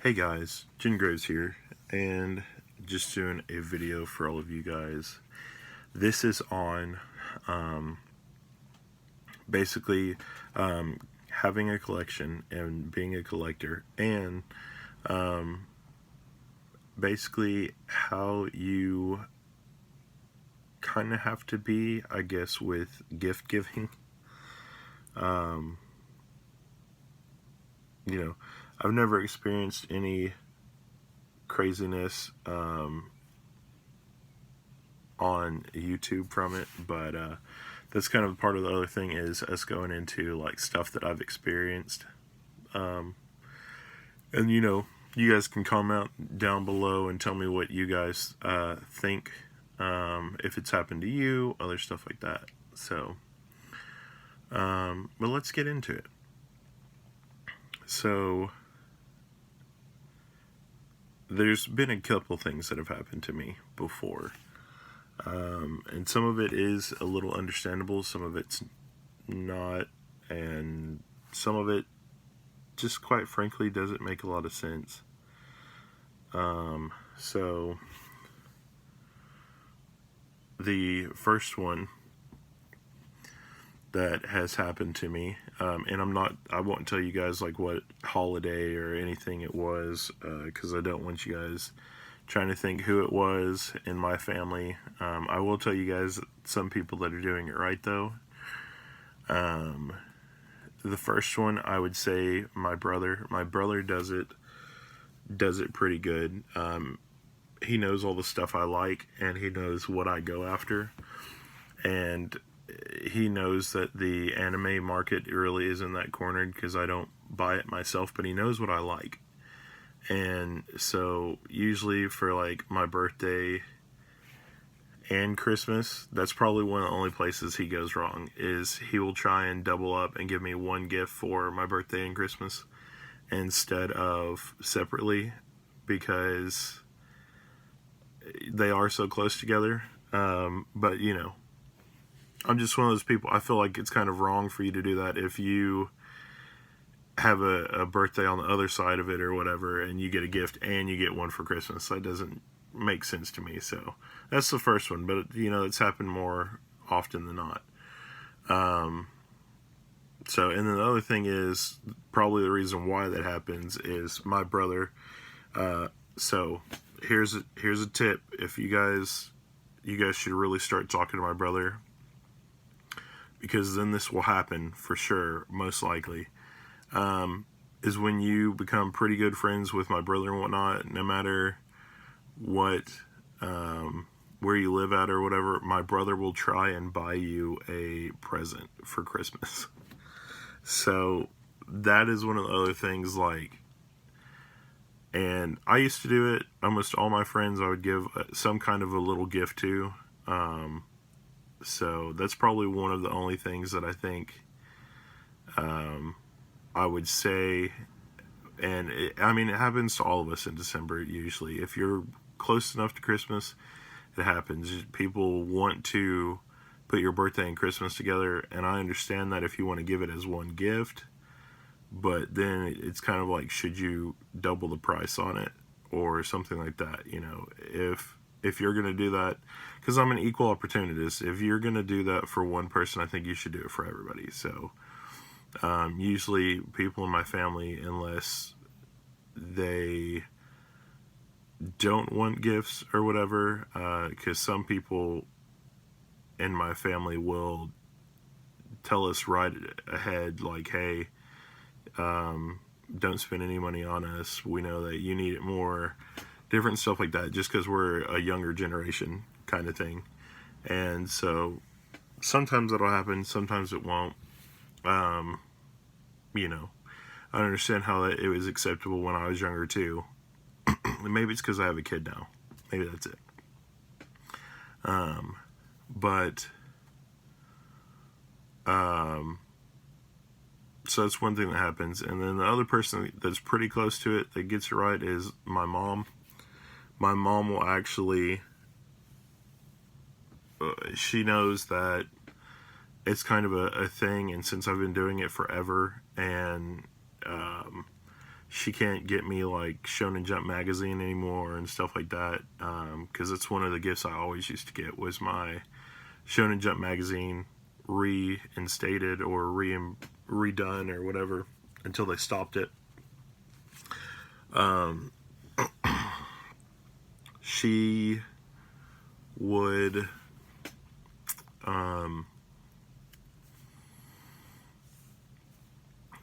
Hey guys, Jen Groves here, and just doing a video for all of you guys. This is on um, basically having a collection and being a collector, and um, basically how you kind of have to be, I guess, with gift giving. Um, you know, I've never experienced any craziness on YouTube from it, but that's kind of part of the other thing is us going into like stuff that I've experienced. Um, and you guys can comment down below and tell me what you guys think, if it's happened to you, other stuff like that. So, but let's get into it. So, there's been a couple things that have happened to me before. And some of it is a little understandable, some of it's not, and some of it just quite frankly doesn't make a lot of sense. So the first one that has happened to me, and I won't tell you guys like what holiday or anything it was, because I don't want you guys trying to think who it was in my family. I will tell you guys some people that are doing it right though. The first one, I would say my brother. My brother does it pretty good. He knows all the stuff I like, and he knows what I go after, and he knows that the anime market really isn't that cornered because I don't buy it myself, but he knows what I like. And so usually for like my birthday and Christmas, that's probably one of the only places he goes wrong, is he will try and double up and give me one gift for my birthday and Christmas instead of separately, because they are so close together. But I'm just one of those people, I feel like it's kind of wrong for you to do that if you have a birthday on the other side of it or whatever, and you get a gift and you get one for Christmas. That doesn't make sense to me. So that's the first one, but it's happened more often than not. So, and then the other thing is probably the reason why that happens is my brother. So here's a tip. If you guys should really start talking to my brother, because then this will happen for sure, most likely. Is when you become pretty good friends with my brother and whatnot, no matter what, where you live at or whatever, my brother will try and buy you a present for Christmas. So that is one of the other things, like, and I used to do it. Almost all my friends I would give some kind of a little gift to. So that's probably one of the only things that I think I would say, and it happens to all of us in December usually. If you're close enough to Christmas, it happens. People want to put your birthday and Christmas together, and I understand that if you want to give it as one gift, but then it's kind of like, should you double the price on it or something like that? If you're going to do that, because I'm an equal opportunist, if you're going to do that for one person, I think you should do it for everybody. So usually people in my family, unless they don't want gifts or whatever, because some people in my family will tell us right ahead, like, hey, don't spend any money on us, we know that you need it more, different stuff like that, just because we're a younger generation kind of thing. And so sometimes that'll happen, sometimes it won't. I understand how it was acceptable when I was younger too. Maybe it's because I have a kid now. Maybe that's it. But so that's one thing that happens. And then the other person that's pretty close to it that gets it right is my mom. My mom will actually, she knows that it's kind of a thing, and since I've been doing it forever, and she can't get me like Shonen Jump magazine anymore and stuff like that, because it's one of the gifts I always used to get was my Shonen Jump magazine reinstated or redone or whatever until they stopped it. She would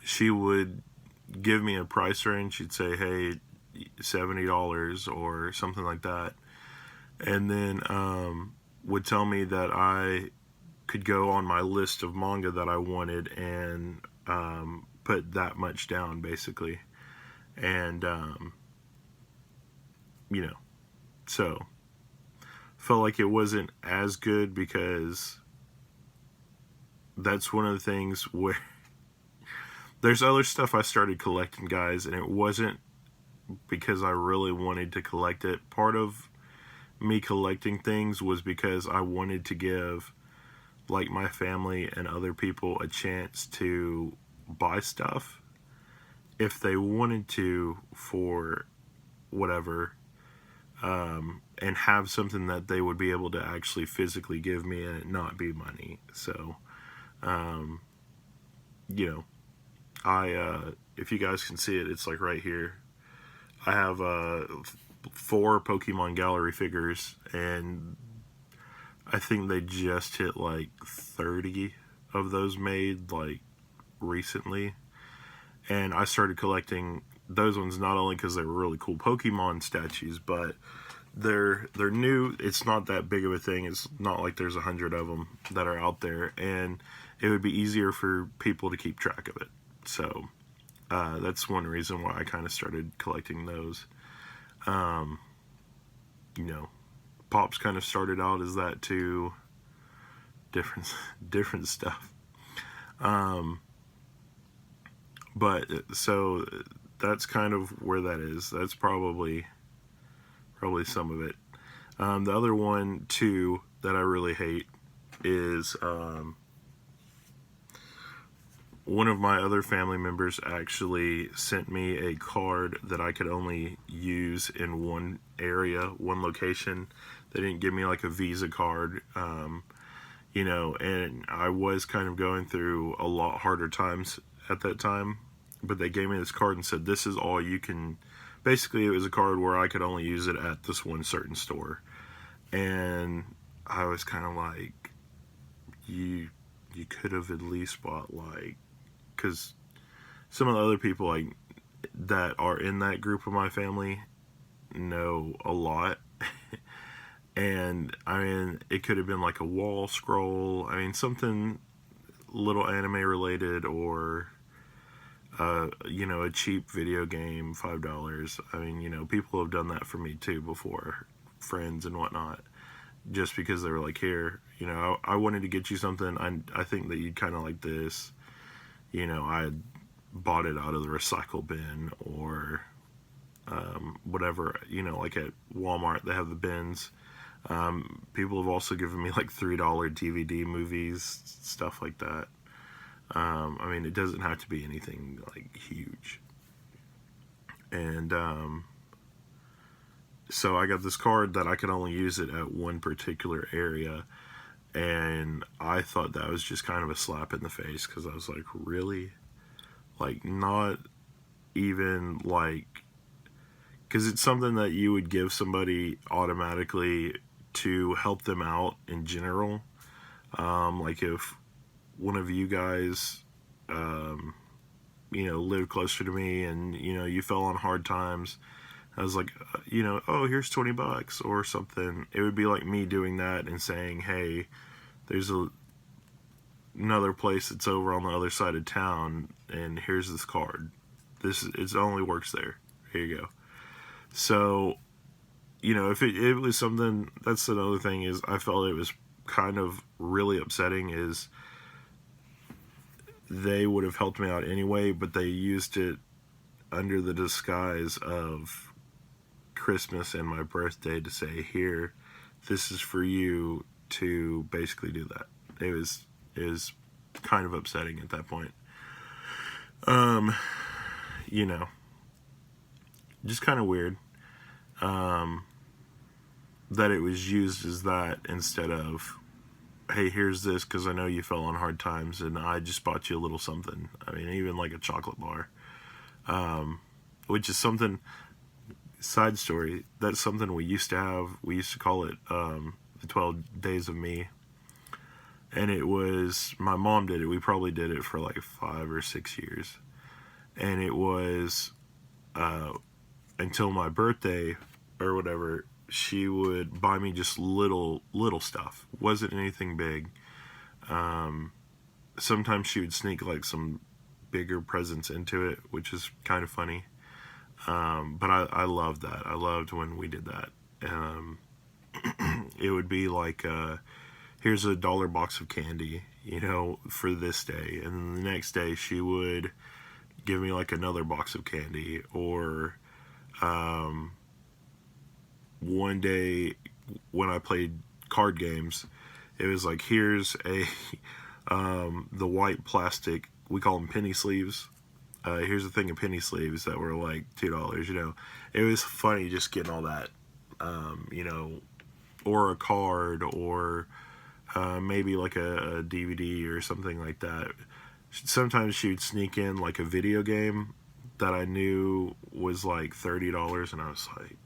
she would give me a price range. She'd say, hey, $70 or something like that, and then would tell me that I could go on my list of manga that I wanted and put that much down, basically. And you know, so felt like it wasn't as good, because that's one of the things where there's other stuff I started collecting, guys, and it wasn't because I really wanted to collect it. Part of me collecting things was because I wanted to give like my family and other people a chance to buy stuff if they wanted to, for whatever, and have something that they would be able to actually physically give me and it not be money. So you know, I if you guys can see it, it's like right here. I have 4 Pokemon Gallery figures, and I think they just hit like 30 of those made like recently. And I started collecting those ones not only because they were really cool Pokemon statues, but they're new. It's not that big of a thing. It's not like there's 100 of them that are out there, and it would be easier for people to keep track of it. So that's one reason why I kind of started collecting those. You know, Pops kind of started out as that too. Different stuff. But so that's kind of where that is. That's probably some of it. The other one too that I really hate is one of my other family members actually sent me a card that I could only use in one area, one location. They didn't give me like a Visa card, you know, and I was kind of going through a lot harder times at that time, but they gave me this card and said, this is all you can. Basically, it was a card where I could only use it at this one certain store. And I was kind of like, you could have at least bought like, because some of the other people like that are in that group of my family know a lot. And I mean, it could have been like a wall scroll. I mean, something little anime related, or you know, a cheap video game, $5. I mean, you know, people have done that for me too before, friends and whatnot, just because they were like, here, you know, I wanted to get you something. I think that you'd kind of like this. You know, I had bought it out of the recycle bin or whatever. You know, like at Walmart, they have the bins. People have also given me like $3 DVD movies, stuff like that. I mean, it doesn't have to be anything like huge. And so I got this card that I could only use it at one particular area, and I thought that was just kind of a slap in the face, because I was like, really? Like, not even like, because it's something that you would give somebody automatically to help them out in general. Like if one of you guys, you know, lived closer to me and, you know, you fell on hard times, I was like, you know, oh, here's $20 or something. It would be like me doing that and saying, hey, there's another place that's over on the other side of town, and here's this card. It only works there. Here you go. So, you know, if it was something, that's another thing, is I felt it was kind of really upsetting, is they would have helped me out anyway, but they used it under the disguise of Christmas and my birthday to say, here, this is for you, to basically do that. It was kind of upsetting at that point. You know, just kind of weird that it was used as that instead of, hey, here's this because I know you fell on hard times and I just bought you a little something. I mean, even like a chocolate bar, which is something, side story, that's something we used to have. We used to call it the 12 Days of Me. And it was, my mom did it. We probably did it for like 5 or 6 years. And it was until my birthday or whatever, she would buy me just little stuff. Wasn't anything big. Sometimes she would sneak like some bigger presents into it, which is kind of funny. But I loved that. I loved when we did that. It would be like, here's a dollar box of candy, you know, for this day. And then the next day she would give me like another box of candy. Or one day when I played card games, it was like, here's a the white plastic, we call them penny sleeves. Here's a thing of penny sleeves that were like $2, you know. It was funny just getting all that, you know, or a card, or maybe like a DVD or something like that. Sometimes she would sneak in like a video game that I knew was like $30, and I was like,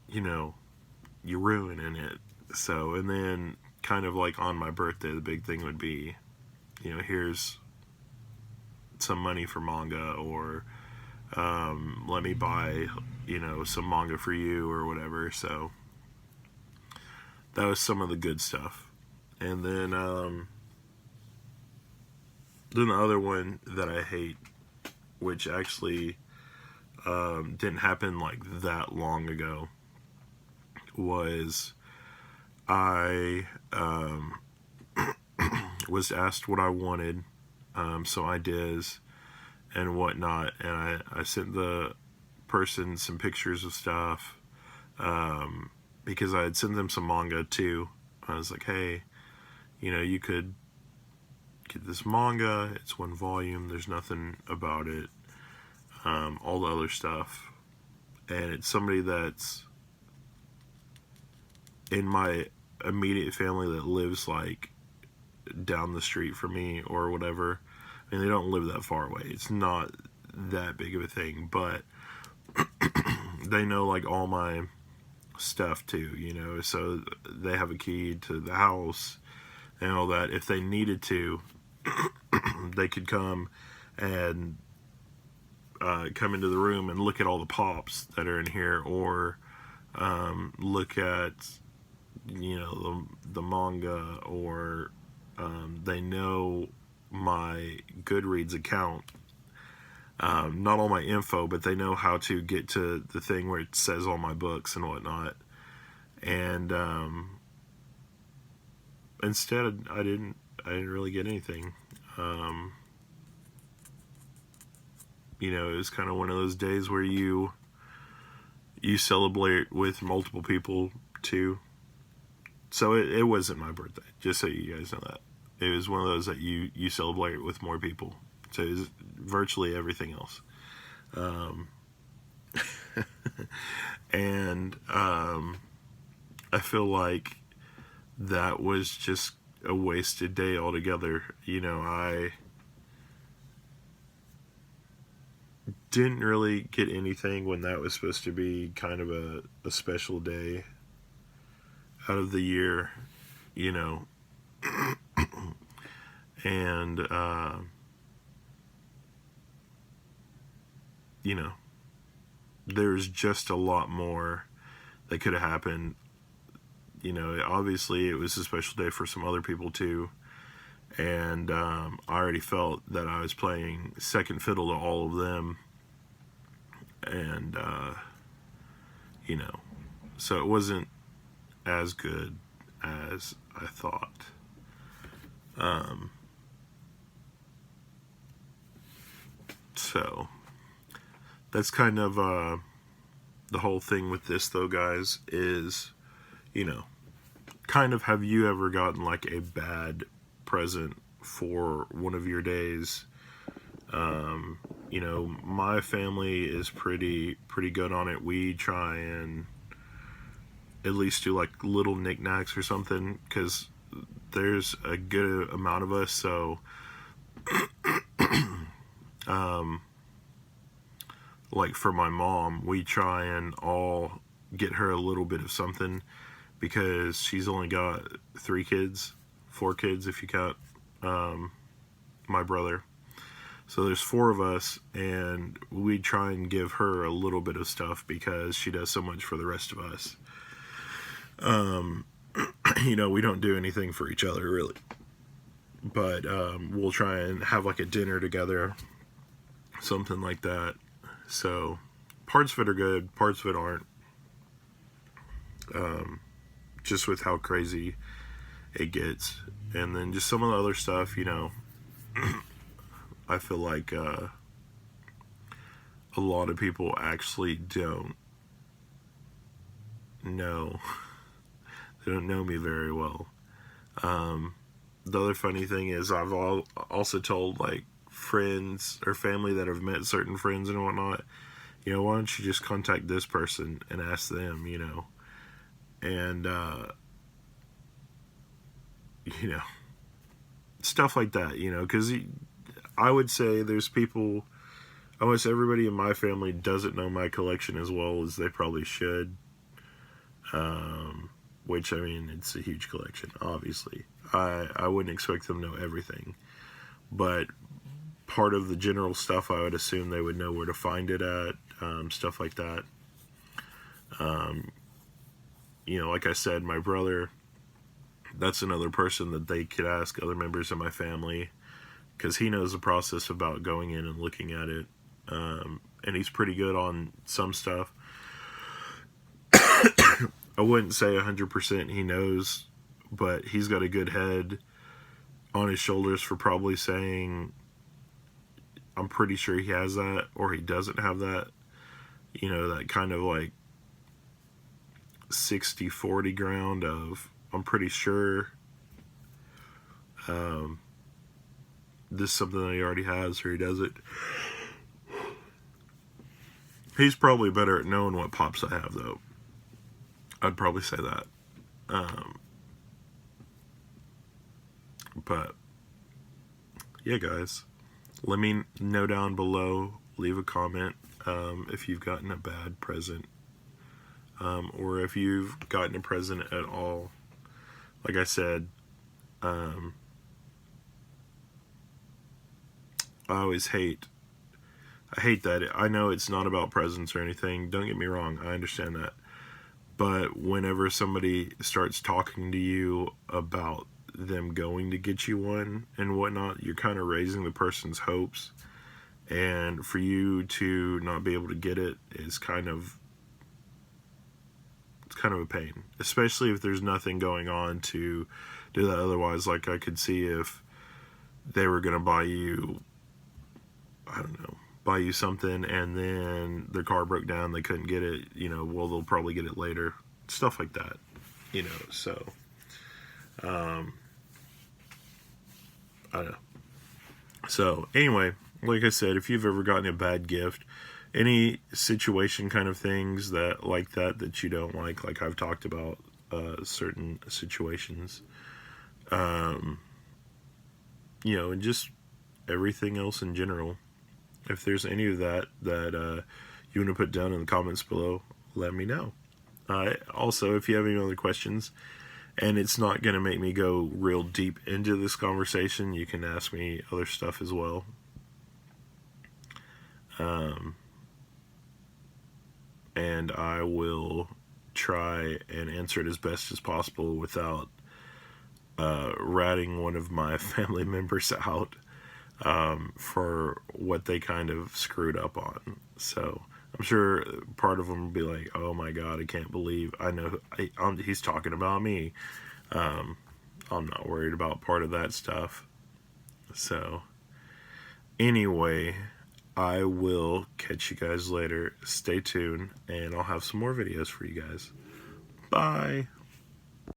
you know, you're ruining it. So, and then kind of like on my birthday, the big thing would be, you know, here's some money for manga, or let me buy, you know, some manga for you or whatever. So that was some of the good stuff. And then the other one that I hate, which actually didn't happen like that long ago, was I was asked what I wanted, some ideas and whatnot, and I sent the person some pictures of stuff, because I had sent them some manga too. I was like, hey, you know, you could get this manga, it's 1 volume, there's nothing about it, all the other stuff, and it's somebody that's in my immediate family that lives like down the street from me or whatever. I mean, they don't live that far away. It's not that big of a thing, but they know like all my stuff too, you know, so they have a key to the house and all that. If they needed to, they could come and come into the room and look at all the pops that are in here, or look at, you know, the manga, or they know my Goodreads account, not all my info, but they know how to get to the thing where it says all my books and whatnot. And instead, I didn't really get anything. You know, it was kind of one of those days where you celebrate with multiple people too. So it wasn't my birthday, just so you guys know that. It was one of those that you celebrate with more people. So it was virtually everything else. And I feel like that was just a wasted day altogether. You know, I didn't really get anything when that was supposed to be kind of a special day out of the year, you know. And you know, there's just a lot more that could have happened. You know, obviously it was a special day for some other people too, and I already felt that I was playing second fiddle to all of them, and you know, so it wasn't as good as I thought. So that's kind of the whole thing with this, though, guys, is, you know, kind of, have you ever gotten like a bad present for one of your days? you know, my family is pretty good on it. We try and at least do like little knickknacks or something, because there's a good amount of us. So like for my mom, we try and all get her a little bit of something, because she's only got 4 kids if you count my brother. So there's 4 of us, and we try and give her a little bit of stuff because she does so much for the rest of us. You know, we don't do anything for each other really, but we'll try and have like a dinner together, something like that. So parts of it are good, parts of it aren't. Just with how crazy it gets. And then just some of the other stuff, you know, I feel like a lot of people actually don't know. They don't know me very well. The other funny thing is I've also told like friends or family that have met certain friends and whatnot, you know, why don't you just contact this person and ask them, you know. And you know, stuff like that, you know, because I would say there's people, almost everybody in my family doesn't know my collection as well as they probably should. Which, I mean, it's a huge collection, obviously. I wouldn't expect them to know everything. But part of the general stuff, I would assume they would know where to find it at, stuff like that. You know, like I said, my brother, that's another person that they could ask other members of my family, because he knows the process about going in and looking at it. And he's pretty good on some stuff. I wouldn't say 100% he knows, but he's got a good head on his shoulders for probably saying, I'm pretty sure he has that, or he doesn't have that. You know, that kind of like 60-40 ground of, I'm pretty sure this is something that he already has, or he doesn't. He's probably better at knowing what pops I have, though. I'd probably say that. But yeah, guys, let me know down below, leave a comment if you've gotten a bad present, or if you've gotten a present at all. Like I said, I hate that. I know it's not about presents or anything, don't get me wrong, I understand that. But whenever somebody starts talking to you about them going to get you one and whatnot, you're kind of raising the person's hopes. And for you to not be able to get it is kind of a pain. Especially if there's nothing going on to do that otherwise. Like, I could see if they were going to buy you, I don't know, buy you something and then their car broke down, they couldn't get it, you know, well, they'll probably get it later, stuff like that, you know. So I don't know. So anyway, like I said, if you've ever gotten a bad gift, any situation kind of things that like that you don't like I've talked about certain situations, you know, and just everything else in general. If there's any of that you want to put down in the comments below, let me know. Also, if you have any other questions, and it's not going to make me go real deep into this conversation, you can ask me other stuff as well. And I will try and answer it as best as possible without ratting one of my family members out for what they kind of screwed up on. So I'm sure part of them will be like, oh my god, I can't believe, I know he's talking about me. I'm not worried about part of that stuff. So anyway, I will catch you guys later. Stay tuned, and I'll have some more videos for you guys. Bye.